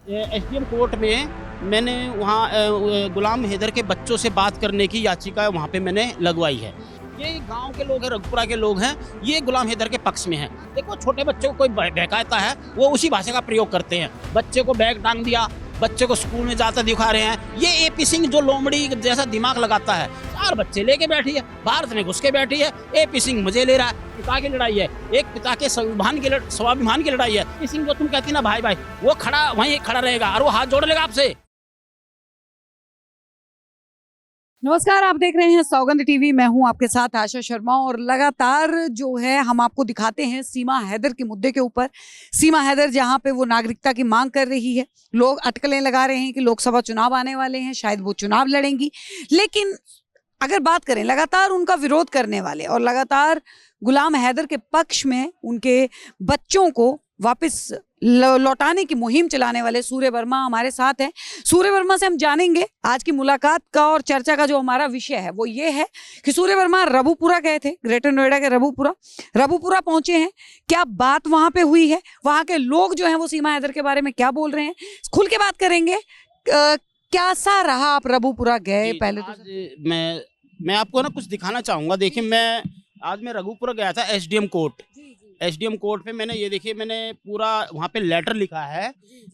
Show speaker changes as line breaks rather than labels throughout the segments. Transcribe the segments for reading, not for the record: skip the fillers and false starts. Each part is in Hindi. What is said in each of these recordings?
एसडीएम कोर्ट में मैंने वहाँ गुलाम हैदर के बच्चों से बात करने की याचिका वहाँ पे मैंने लगवाई है। ये गांव के लोग हैं, रघुपुरा के लोग हैं, ये गुलाम हैदर के पक्ष में हैं। देखो, छोटे बच्चों को कोई बहकाता है वो उसी भाषा का प्रयोग करते हैं। बच्चे को बैग टांग दिया, बच्चे को स्कूल में जाता दिखा रहे हैं। ये एपी सिंह जो लोमड़ी जैसा दिमाग लगाता है, 4 बच्चे लेके बैठी है, भारत में घुस के बैठी है। एपी सिंह मुझे ले रहा है, पिता की लड़ाई है, एक पिता के स्वाभिमान की लड़ाई है। एपी सिंह जो तुम कहती ना भाई भाई, वो खड़ा वहीं खड़ा रहेगा और वो हाथ जोड़ लेगा आपसे।
नमस्कार, आप देख रहे हैं सौगंध टीवी। मैं हूं आपके साथ आशा शर्मा और लगातार जो है हम आपको दिखाते हैं सीमा हैदर के मुद्दे के ऊपर। सीमा हैदर जहां पे वो नागरिकता की मांग कर रही है, लोग अटकलें लगा रहे हैं कि लोकसभा चुनाव आने वाले हैं, शायद वो चुनाव लड़ेंगी। लेकिन अगर बात करें लगातार उनका विरोध करने वाले और लगातार गुलाम हैदर के पक्ष में उनके बच्चों को वापस लौटाने की मुहिम चलाने वाले सूर्य वर्मा हमारे साथ हैं। सूर्य वर्मा से हम जानेंगे आज की मुलाकात का और चर्चा का जो हमारा विषय है वो ये है कि सूर्य वर्मा रबुपुरा गए थे, ग्रेटर नोएडा के रबुपुरा पहुंचे हैं। क्या बात वहां पे हुई है, वहां के लोग जो हैं वो सीमा हैदर के बारे में क्या बोल रहे हैं, खुल के बात करेंगे। कैसा रहा, आप रबुपुरा गए पहले तो?
मैं आपको ना कुछ दिखाना चाहूंगा। देखिए, आज मैं रघुपुरा गया था एसडीएम कोर्ट पे। मैंने ये देखिए, मैंने पूरा वहाँ पे लेटर लिखा है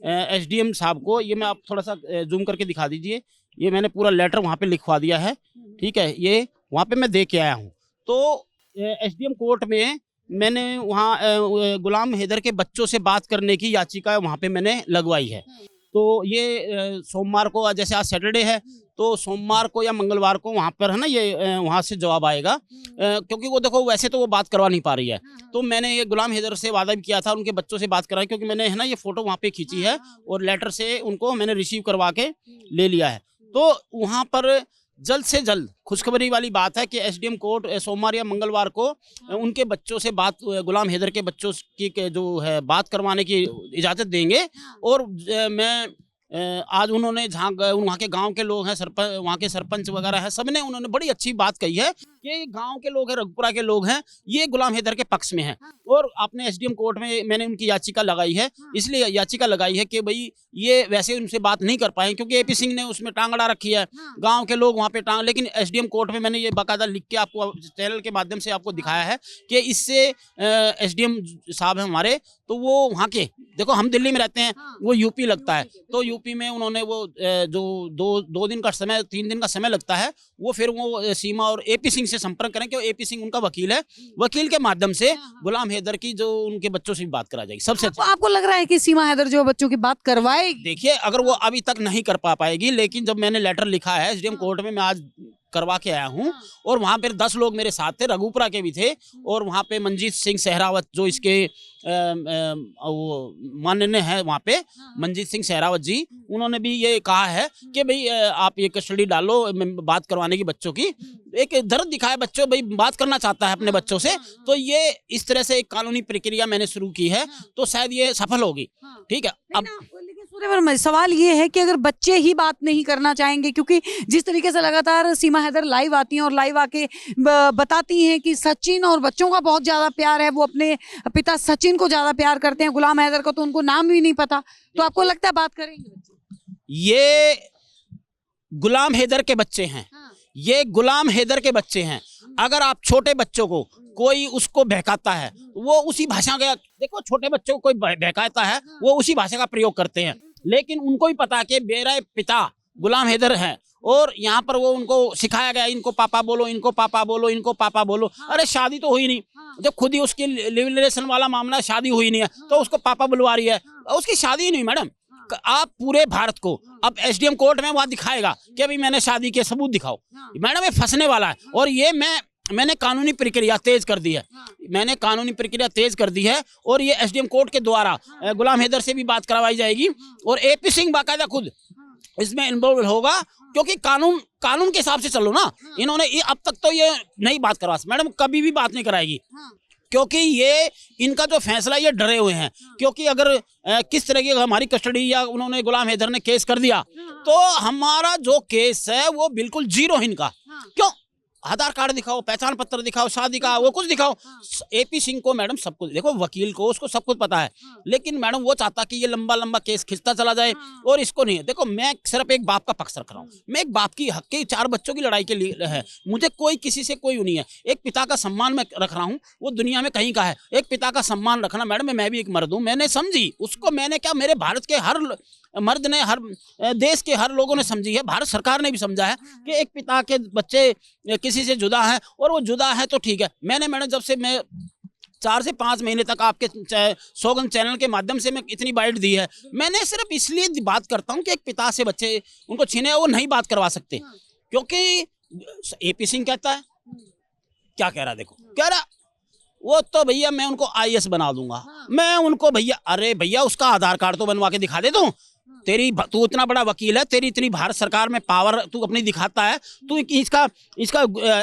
एसडीएम साहब को। ये मैं आप थोड़ा सा जूम करके दिखा दीजिए। ये मैंने पूरा लेटर वहाँ पे लिखवा दिया है, ठीक है। ये वहाँ पे मैं दे के आया हूँ। तो एसडीएम कोर्ट में मैंने वहाँ गुलाम हैदर के बच्चों से बात करने की याचिका वहाँ पे मैंने लगवाई है। तो ये सोमवार को, जैसे आज सैटरडे है, तो सोमवार को या मंगलवार को वहाँ पर है ना, ये वहाँ से जवाब आएगा। क्योंकि वो देखो, वैसे तो वो बात करवा नहीं पा रही है। तो मैंने ये गुलाम हैदर से वादा भी किया था उनके बच्चों से बात कराई, क्योंकि मैंने है ना ये फोटो वहाँ पे खींची है और लेटर से उनको मैंने रिसीव करवा के ले लिया है। तो वहाँ पर जल्द से जल्द खुशखबरी वाली बात है कि एसडीएम कोर्ट सोमवार या मंगलवार को उनके बच्चों से बात, गुलाम हैदर के बच्चों की जो है बात करवाने की इजाज़त देंगे। और मैं आज उन्होंने जहाँ वहाँ के गांव के लोग हैं, वहाँ के सरपंच वगैरह है, सबने उन्होंने बड़ी अच्छी बात कही है कि गांव के लोग हैं, रघुपुरा के लोग हैं, ये गुलाम हैदर के पक्ष में है। और आपने एसडीएम कोर्ट में मैंने उनकी याचिका लगाई है, इसलिए याचिका लगाई है कि भाई ये वैसे उनसे बात नहीं कर पाए, क्योंकि एपी सिंह ने उसमें टांग अड़ा रखी है, गाँव के लोग वहाँ पे टांग। लेकिन एसडीएम कोर्ट में मैंने ये बाकायदा लिख के आपको चैनल के माध्यम से आपको दिखाया है कि इससे एसडीएम साहब हैं हमारे, तो वो वहाँ के, देखो हम दिल्ली में रहते हैं, वो यूपी लगता है, तो यूपी में उन्होंने वो जो 2 दिन का समय, 3 दिन का समय लगता है, वो फिर वो सीमा और एपी सिंह से संपर्क करें, क्योंकि एपी सिंह उनका वकील है। वकील के माध्यम से गुलाम हैदर की जो उनके बच्चों से भी बात करा जाएगी सबसे अच्छा।
आपको लग रहा है कि सीमा हैदर जो बच्चों की बात करवाएगी?
देखिए, अगर वो अभी तक नहीं कर पाएगी, लेकिन जब मैंने लेटर लिखा है एसडीएम कोर्ट में, मैं आज करवा के आया हूँ। और वहाँ पर 10 लोग मेरे साथ थे, रघुपुरा के भी थे, और वहाँ पे मंजीत सिंह सहरावत जो इसके माननीय है वहाँ पे, मंजीत सिंह सहरावत जी, उन्होंने भी ये कहा है कि भाई आप ये कस्टडी डालो बात करवाने की बच्चों की। एक दर्द दिखाया बच्चों, भाई बात करना चाहता है अपने बच्चों से, तो ये इस तरह से एक कानूनी प्रक्रिया मैंने शुरू की है, तो शायद ये सफल होगी, ठीक है। अब
सूर्य वर्मा, सवाल ये है कि अगर बच्चे ही बात नहीं करना चाहेंगे, क्योंकि जिस तरीके से लगातार सीमा हैदर लाइव आती हैं और लाइव आके बताती हैं कि सचिन और बच्चों का बहुत ज्यादा प्यार है, वो अपने पिता सचिन को ज्यादा प्यार करते हैं, गुलाम हैदर को तो उनको नाम भी नहीं पता, तो आपको लगता है बात करेंगे?
ये गुलाम हैदर के बच्चे हैं, ये गुलाम हैदर के बच्चे हैं। अगर आप छोटे बच्चों को कोई उसको बहकाता है, वो उसी भाषा का, देखो छोटे बच्चों को कोई बहकाता है वो उसी भाषा का प्रयोग करते हैं। लेकिन उनको ही पता कि मेरा पिता गुलाम हैदर है, और यहाँ पर वो उनको सिखाया गया, इनको पापा बोलो, इनको पापा बोलो, इनको पापा बोलो। अरे शादी तो हुई नहीं, जब खुद ही उसकी लिव रिलेशन वाला मामला, शादी हुई नहीं है तो उसको पापा बुलवा रही है, उसकी शादी ही नहीं। मैडम, आप पूरे भारत को अब एसडीएम कोर्ट में वहाँ दिखाएगा कि अभी मैंने शादी के सबूत दिखाओ। मैडम, ये फंसने वाला है, और ये मैंने कानूनी प्रक्रिया तेज कर दी है, मैंने कानूनी प्रक्रिया तेज कर दी है। और ये एसडीएम कोर्ट के द्वारा गुलाम हैदर से भी बात करवाई जाएगी, और एपी सिंह बाकायदा खुद इसमें इन्वॉल्व होगा, क्योंकि कानून के हिसाब से चलो ना। इन्होंने अब तक तो ये नहीं बात करवा, मैडम कभी भी बात नहीं कराएगी, क्योंकि ये इनका जो फैसला, ये डरे हुए हैं। क्योंकि अगर किस तरह की हमारी कस्टडी या उन्होंने गुलाम हैदर ने केस कर दिया, तो हमारा जो केस है वो बिल्कुल जीरो इनका। क्यों? आधार कार्ड दिखाओ, पहचान पत्र दिखाओ, शादी का वो कुछ दिखाओ। एपी सिंह को मैडम सब कुछ देखो, वकील को उसको सब कुछ पता है, लेकिन मैडम वो चाहता कि ये लंबा लंबा केस खिंचता चला जाए और इसको नहीं। देखो मैं सिर्फ एक बाप का पक्ष रख रहा हूँ, मैं एक बाप की हक के 4 बच्चों की लड़ाई के लिए है, मुझे कोई किसी से कोई नहीं है। एक पिता का सम्मान मैं रख रहा हूँ, वो दुनिया में कहीं का है। एक पिता का सम्मान रखना मैडम, मैं भी एक मर्द हूँ, मैंने समझी उसको, मैंने क्या, मेरे भारत के हर मर्द ने, हर देश के हर लोगों ने समझी है, भारत सरकार ने भी समझा है कि एक पिता के बच्चे किसी से जुदा हैं और वो जुदा है तो ठीक है। मैंने मैडम जब से मैं 4 से 5 महीने तक आपके सौगंध चैनल के माध्यम से मैं इतनी बाइट दी है, मैंने सिर्फ इसलिए बात करता हूँ कि एक पिता से बच्चे उनको छीने, वो नहीं बात करवा सकते, क्योंकि एपी सिंह कहता है, क्या कह रहा, देखो कह रहा वो तो भैया मैं उनको IAS बना दूंगा, मैं उनको भैया, अरे भैया उसका आधार कार्ड तो बनवा के दिखा दे दूं। तू इतना बड़ा वकील है, तेरी इतनी भारत सरकार में पावर तू अपनी दिखाता है, तू इसका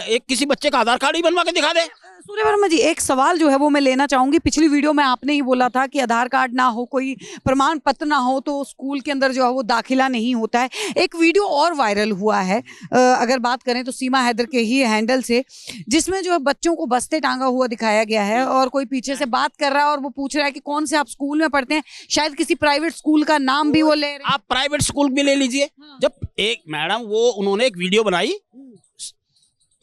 एक किसी बच्चे का आधार कार्ड ही बनवा के दिखा दे।
सूर्य वर्मा जी, एक सवाल जो है वो मैं लेना चाहूंगी। पिछली वीडियो में आपने ही बोला था कि आधार कार्ड ना हो, कोई प्रमाण पत्र ना हो तो स्कूल के अंदर जो है वो दाखिला नहीं होता है। एक वीडियो और वायरल हुआ है, अगर बात करें तो सीमा हैदर के ही हैंडल से, जिसमें जो है बच्चों को बस्ते टांगा हुआ दिखाया गया है और कोई पीछे से बात कर रहा है और वो पूछ रहा है कि कौन से आप स्कूल में पढ़ते हैं, शायद किसी प्राइवेट स्कूल का नाम भी वो ले रहे हैं।
आप प्राइवेट स्कूल भी ले लीजिए। जब एक मैडम वो उन्होंने एक वीडियो बनाई,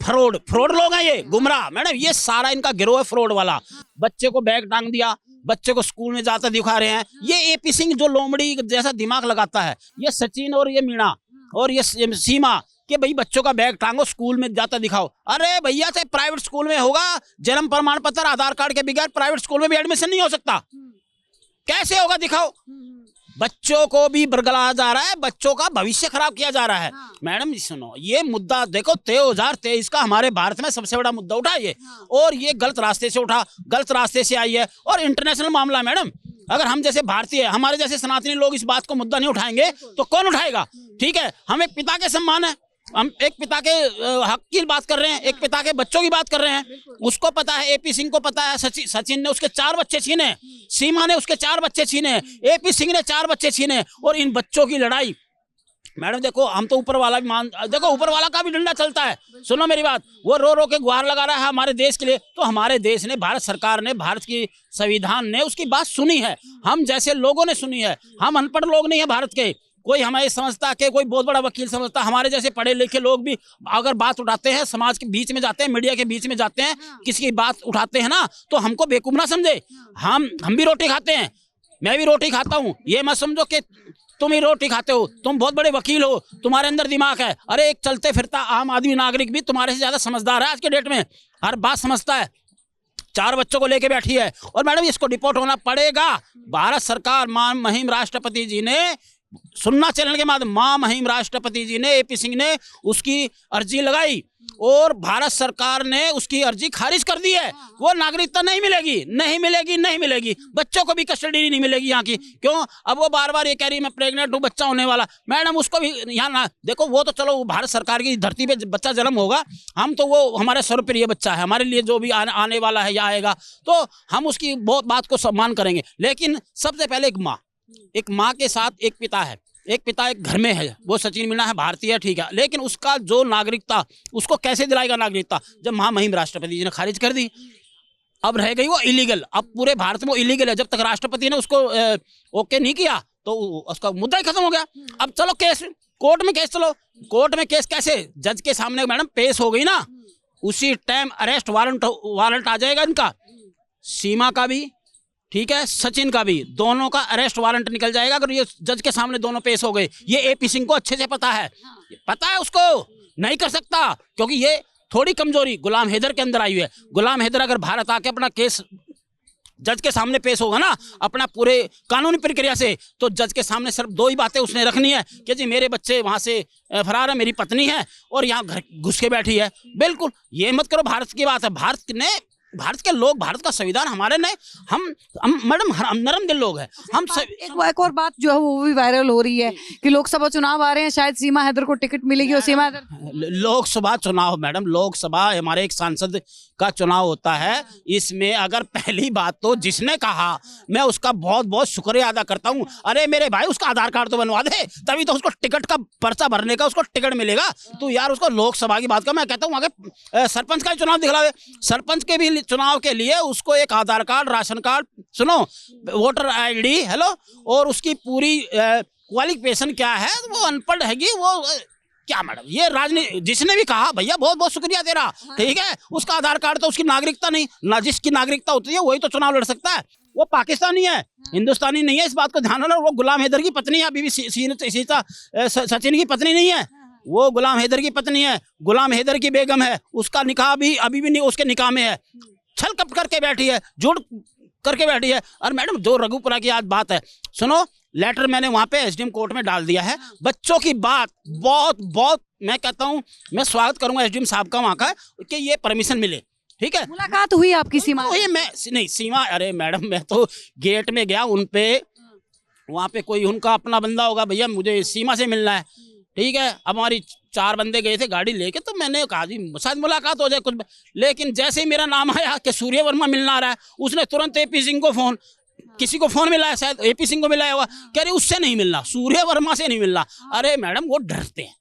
फ्रॉड लोग हैं ये, गुमराह मैडम, ये सारा इनका गिरोह है फ्रॉड वाला। बच्चे को बैग टांग दिया, बच्चे को स्कूल में जाता दिखा रहे हैं। ये एपी सिंह जो लोमड़ी जैसा दिमाग लगाता है, ये सचिन और ये मीणा और ये सीमा कि भाई बच्चों का बैग टांगो, स्कूल में जाता दिखाओ। अरे भैया चाहे प्राइवेट स्कूल में होगा, जन्म प्रमाण पत्र आधार कार्ड के बगैर प्राइवेट स्कूल में भी एडमिशन नहीं हो सकता, कैसे होगा दिखाओ। बच्चों को भी बरगलाया जा रहा है, बच्चों का भविष्य खराब किया जा रहा है। मैडम सुनो, ये मुद्दा देखो 2023 का हमारे भारत में सबसे बड़ा मुद्दा उठा ये, और ये गलत रास्ते से उठा, गलत रास्ते से आई है और इंटरनेशनल मामला। मैडम अगर हम जैसे भारतीय, हमारे जैसे सनातनी लोग इस बात को मुद्दा नहीं उठाएंगे तो कौन उठाएगा? ठीक है, हम एक पिता के सम्मान है, हम एक पिता के हक की बात कर रहे हैं, एक पिता के बच्चों की बात कर रहे हैं। उसको पता है, एपी सिंह को पता है, सचिन ने उसके 4 बच्चे छीने, सीमा ने उसके 4 बच्चे छीने, एपी सिंह ने 4 बच्चे छीने, और इन बच्चों की लड़ाई मैडम देखो, हम तो ऊपर वाला भी देखो, ऊपर वाला का भी डंडा चलता है। सुनो मेरी बात, वो रो रो के गुहार लगा रहा है हमारे देश के लिए, तो हमारे देश ने, भारत सरकार ने, भारत की संविधान ने उसकी बात सुनी है, हम जैसे लोगों ने सुनी है। हम अनपढ़ लोग नहीं है भारत के, कोई हमें समझता कि कोई बहुत बड़ा वकील समझता, हमारे जैसे पढ़े लिखे लोग भी अगर बात उठाते हैं, समाज के बीच में जाते हैं, मीडिया के बीच में जाते हैं, किसी की बात उठाते हैं ना, तो हमको बेवकूफ ना समझे। हम भी रोटी खाते हैं, मैं भी रोटी खाता हूँ, ये मत समझो कि तुम ही रोटी खाते हो, तुम बहुत बड़े वकील हो, तुम्हारे अंदर दिमाग है। अरे एक चलते फिरता आम आदमी नागरिक भी तुम्हारे से ज्यादा समझदार है, आज के डेट में हर बात समझता है। 4 बच्चों को लेके बैठी है, और मैडम इसको डिपोर्ट होना पड़ेगा। भारत सरकार, मां महिम राष्ट्रपति जी ने, सुनना चैनल के माध्यम, मां महिम राष्ट्रपति जी ने, एपी सिंह ने उसकी अर्जी लगाई और भारत सरकार ने उसकी अर्जी खारिज कर दी है। वो नागरिकता नहीं मिलेगी, नहीं मिलेगी, नहीं मिलेगी, बच्चों को भी कस्टडी नहीं मिलेगी यहाँ की। क्यों? अब वो बार बार ये कह रही मैं प्रेग्नेंट हूँ, बच्चा होने वाला। मैडम उसको भी यहाँ ना देखो, वो तो चलो भारत सरकार की धरती पे बच्चा जन्म होगा, हम तो वो हमारे सर्वप्रिय बच्चा है, हमारे लिए जो भी आने वाला है या आएगा, तो हम उसकी बहुत बात को सम्मान करेंगे। लेकिन सबसे पहले एक माँ के साथ एक पिता है, एक पिता एक घर में है, वो सचिन मीणा है, भारतीय है, ठीक है, लेकिन उसका जो नागरिकता, उसको कैसे दिलाएगा नागरिकता, जब मां महिम राष्ट्रपति जी ने खारिज कर दी। अब रह गई वो इलीगल, अब पूरे भारत में वो इलीगल है। जब तक राष्ट्रपति ने उसको ओके नहीं किया तो उसका मुद्दा ही खत्म हो गया। अब चलो केस कोर्ट में, केस चलो कोर्ट में, केस कैसे? जज के सामने मैडम पेश हो गई ना, उसी टाइम अरेस्ट वारंट आ जाएगा इनका, सीमा का भी, ठीक है, सचिन का भी, दोनों का अरेस्ट वारंट निकल जाएगा अगर ये जज के सामने दोनों पेश हो गए। ये एपी सिंह को अच्छे से पता है, उसको नहीं कर सकता, क्योंकि ये थोड़ी कमजोरी गुलाम हैदर के अंदर आई हुई है। गुलाम हैदर अगर भारत आके अपना केस जज के सामने पेश होगा ना, अपना पूरे कानूनी प्रक्रिया से, तो जज के सामने सिर्फ 2 ही बातें उसने रखनी है कि जी मेरे बच्चे वहां से फरार है, मेरी पत्नी है और यहाँ घर घुस के बैठी है। बिल्कुल ये मत करो, भारत की बात है, भारत ने भारत के लोग, भारत का संविधान हमारे ने, हम मैडम हम नरम दिल लोग हैं। हम
एक और बात जो है वो भी वायरल हो रही है कि लोकसभा चुनाव आ रहे हैं, शायद सीमा हैदर को टिकट मिलेगी और सीमा हैदर
लोकसभा चुनाव मैडम, लोकसभा हमारे एक सांसद का चुनाव होता है। इसमें अगर पहली बात तो जिसने कहा, मैं उसका बहुत बहुत शुक्रिया अदा करता हूँ। अरे मेरे भाई, उसका आधार कार्ड तो बनवा दे, तभी तो उसको टिकट का पर्चा भरने का उसको टिकट मिलेगा। तो यार उसको लोकसभा की बात का, मैं कहता हूँ आगे सरपंच का चुनाव दिखला दे। सरपंच के भी चुनाव के लिए उसको एक आधार कार्ड, राशन कार्ड, सुनो, वोटर आईडी, हेलो, और उसकी पूरी क्वालिफिकेशन क्या है, वो अनपढ़ हैगी वो क्या मैडम। ये राजनीति, जिसने भी कहा भैया बहुत बहुत शुक्रिया तेरा, ठीक है। उसका आधार कार्ड तो उसकी नागरिकता नहीं ना, जिसकी नागरिकता होती है वही तो चुनाव लड़ सकता है। वो पाकिस्तानी है, हिंदुस्तानी नहीं है, इस बात को ध्यान रखना। वो गुलाम हैदर की पत्नी है, अभी भी सीता सचिन की पत्नी नहीं है, वो गुलाम हैदर की पत्नी है, गुलाम हैदर की बेगम है। उसका निकाह भी अभी भी नहीं, उसके निकाह में है। छल कपट करके बैठी है, झूठ करके बैठी है। और मैडम जो रघुपुरा की आज बात है, सुनो, लेटर मैंने वहां पे एसडीएम कोर्ट में डाल दिया है। बच्चों की बात बहुत बहुत, मैं कहता हूं, मैं स्वागत करूंगा एसडीएम साहब का वहां का, कि ये परमिशन मिले, ठीक है।
मुलाकात हुई आपकी सीमा?
तो ये मैं नहीं, सीमा, अरे मैडम मैं तो गेट में गया, उन पे वहां पे कोई उनका अपना बंदा होगा, भैया मुझे सीमा से मिलना है, ठीक है। अब हमारी 4 बंदे गए थे गाड़ी लेके, तो मैंने कहा जी शायद मुलाकात हो जाए कुछ। लेकिन जैसे ही मेरा नाम आया कि सूर्य वर्मा मिलना आ रहा है, उसने तुरंत एपी सिंह को फोन, किसी को फोन मिला है, शायद एपी सिंह को मिला होगा, कह रही उससे नहीं मिलना, सूर्य वर्मा से नहीं मिलना। अरे मैडम वो डरते हैं,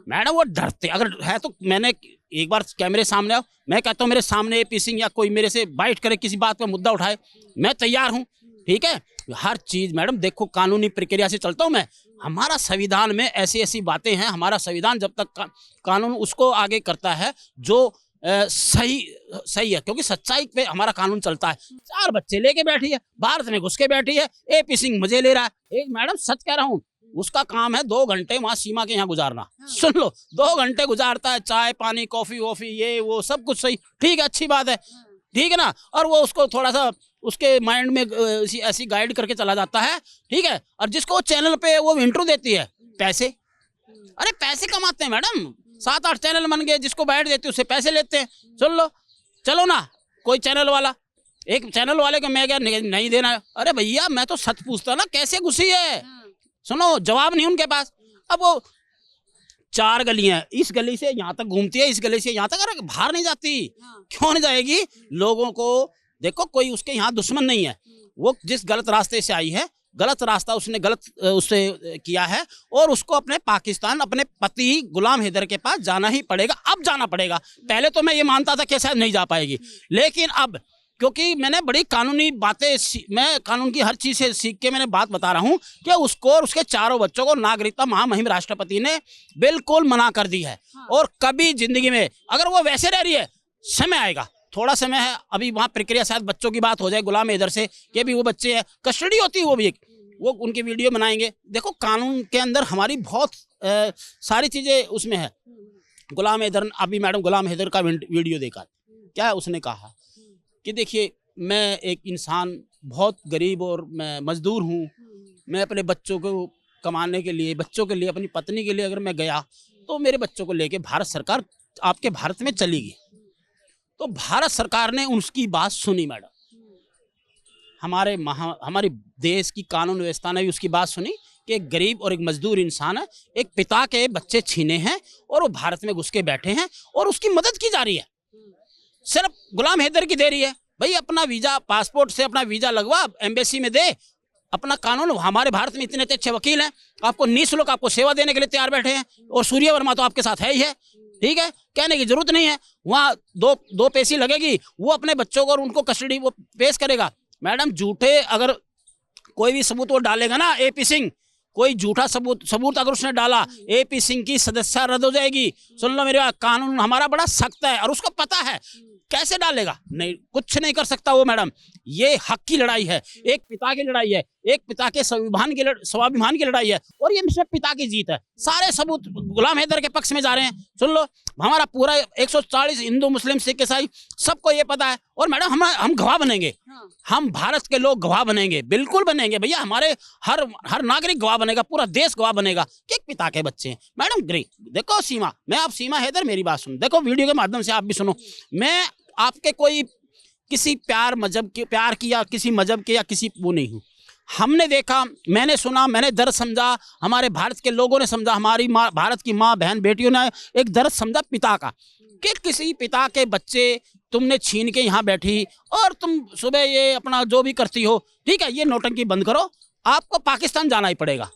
मैडम वो डरते, अगर है तो मैंने एक बार कैमरे सामने आओ, मैं कहता हूँ मेरे सामने एपी सिंह या कोई मेरे से बाइट करे, किसी बात पर मुद्दा उठाए, मैं तैयार हूँ, ठीक है। हर चीज मैडम देखो कानूनी प्रक्रिया से चलता हूँ मैं। हमारा संविधान में ऐसी ऐसी बातें हैं, हमारा संविधान जब तक कानून उसको आगे करता है जो सही है, क्योंकि सच्चाई पे हमारा कानून चलता है। 4 बच्चे लेके बैठी है, भारत में घुस के बैठी है, एपी सिंह मजे ले रहा है। एक मैडम सच कह रहा हूँ, उसका काम है 2 घंटे वहां सीमा के यहाँ गुजारना। सुन लो, 2 घंटे गुजारता है, चाय पानी कॉफी वॉफी ये वो सब कुछ सही, ठीक है, अच्छी बात है, ठीक है ना। और वो उसको थोड़ा सा उसके माइंड में ऐसी गाइड करके चला जाता है, ठीक है। और जिसको चैनल पे वो इंटरव्यू देती है, पैसे, अरे पैसे कमाते हैं मैडम, 7-8 चैनल बन गए, जिसको बैठ देते उससे पैसे लेते हैं। सुन लो, चलो ना, कोई चैनल वाला, एक चैनल वाले को मैं क्या नहीं देना है, अरे भैया मैं तो सच पूछता ना, कैसे घुसी है, सुनो, जवाब नहीं उनके पास। अब वो 4 गलियां, इस गली से यहाँ तक घूमती है, इस गली से यहाँ तक, अरे बाहर नहीं जाती, क्यों नहीं जाएगी। लोगों को देखो, कोई उसके यहाँ दुश्मन नहीं है, वो जिस गलत रास्ते से आई है, गलत रास्ता उसने गलत उससे किया है, और उसको अपने पाकिस्तान, अपने पति गुलाम हैदर के पास जाना ही पड़ेगा। अब जाना पड़ेगा, पहले तो मैं ये मानता था कि शायद नहीं जा पाएगी, लेकिन अब क्योंकि मैंने बड़ी कानूनी बातें, मैं कानून की हर चीज से सीख के मैंने बात बता रहा हूँ कि उसको और उसके 4 बच्चों को नागरिकता महामहिम राष्ट्रपति ने बिल्कुल मना कर दी है। और कभी जिंदगी में अगर वो वैसे रह रही है, समय आएगा, थोड़ा समय है, अभी वहाँ प्रक्रिया, शायद बच्चों की बात हो जाए गुलाम हैदर से, कि भी वो बच्चे हैं, कस्टडी होती है, वो भी वो उनकी वीडियो बनाएंगे। देखो कानून के अंदर हमारी बहुत सारी चीजें उसमें है। गुलाम हैदर, अभी मैडम गुलाम हैदर का वीडियो देखा, क्या उसने कहा कि देखिए मैं एक इंसान बहुत गरीब और मैं मजदूर हूँ, मैं अपने बच्चों को कमाने के लिए, बच्चों के लिए, अपनी पत्नी के लिए अगर मैं गया तो मेरे बच्चों को लेके भारत सरकार आपके भारत में चली गई। तो भारत सरकार ने उसकी बात सुनी मैडम, हमारे देश की कानून व्यवस्था ने भी उसकी बात सुनी कि एक गरीब और एक मजदूर इंसान है, एक पिता के बच्चे छीने हैं और वो भारत में घुस के बैठे हैं और उसकी मदद की जा रही है, सिर्फ गुलाम हैदर की दे रही है। भाई अपना वीजा, पासपोर्ट से अपना वीजा लगवा, एम्बेसी में दे, अपना कानून, हमारे भारत में इतने अच्छे वकील हैं, आपको निःशुल्क आपको सेवा देने के लिए तैयार बैठे हैं, और सूर्य वर्मा तो आपके साथ है ही है, ठीक है, कहने की जरूरत नहीं है। वहाँ दो पैसी लगेगी, वो अपने बच्चों को और उनको कस्टडी वो पेश करेगा। मैडम झूठे अगर कोई भी सबूत वो डालेगा ना, एपी सिंह, कोई झूठा सबूत अगर उसने डाला, एपी सिंह की सदस्यता रद्द हो जाएगी। सुन लो मेरे, कानून हमारा बड़ा सख्त है और उसको पता है। कैसे डालेगा, नहीं, कुछ नहीं कर सकता वो मैडम। ये हक की लड़ाई है, एक पिता की लड़ाई है, एक पिता के स्वाभिमान की लड़ाई है, और ये सिर्फ पिता की जीत है। सारे सबूत गुलाम हैदर के पक्ष में जा रहे हैं। सुन लो, हमारा पूरा 140 हिंदू मुस्लिम सिख ईसाई सबको ये पता है, और मैडम हम गवाह बनेंगे, हम भारत के लोग गवाह बनेंगे, बिल्कुल बनेंगे भैया, हमारे हर नागरिक गवाह बनेगा, पूरा देश गवाह बनेगा कि एक पिता के बच्चे हैं। मैडम देखो सीमा, मैं आप सीमा हैदर मेरी बात सुनो, देखो वीडियो के माध्यम से आप भी सुनो, मैं आपके कोई किसी प्यार की या किसी मजहब के या किसी वो नहीं हूँ। हमने देखा, मैंने सुना, मैंने दर्द समझा, हमारे भारत के लोगों ने समझा, हमारी माँ, भारत की माँ बहन बेटियों ने एक दर्द समझा पिता का, कि किसी पिता के बच्चे तुमने छीन के यहाँ बैठी और तुम सुबह ये अपना जो भी करती हो, ठीक है, ये नौटंकी बंद करो, आपको पाकिस्तान जाना ही पड़ेगा।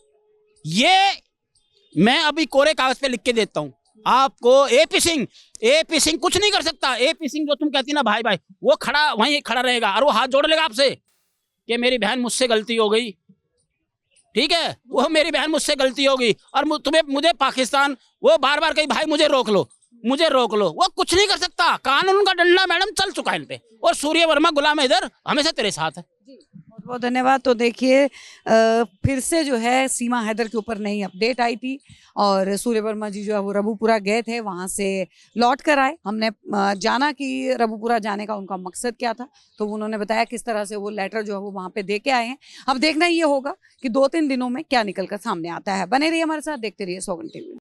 ये मैं अभी कोरे कागज पे लिख के देता हूँ आपको। एपी सिंह कुछ नहीं कर सकता। एपी सिंह जो तुम कहती ना भाई भाई, वो खड़ा वहीं खड़ा रहेगा और वो हाथ जोड़ लेगा आपसे कि मेरी बहन मुझसे गलती हो गई, ठीक है, वो मेरी बहन मुझसे गलती हो गई और मुझे पाकिस्तान, वो बार बार कही भाई मुझे रोक लो, वो कुछ नहीं कर सकता। कानून का डंडा मैडम चल चुका है इन पे, और सूर्य वर्मा गुलाम हैदर हमेशा तेरे साथ है।
बहुत बहुत धन्यवाद। तो देखिए फिर से जो है सीमा हैदर के ऊपर नई अपडेट आई थी और सूर्य वर्मा जी जो है वो रबूपुरा गए थे, वहाँ से लौट कर आए। हमने जाना कि रबूपुरा जाने का उनका मकसद क्या था, तो उन्होंने बताया किस तरह से वो लेटर जो है वो वहाँ पे दे के आए हैं। अब देखना ये होगा कि 2-3 दिनों में क्या निकल कर सामने आता है। बने रहिए हमारे साथ, देखते रहिए सौगंध टीवी।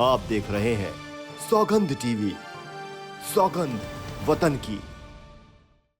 आप देख रहे हैं सौगंध टीवी, सौगंध वतन की।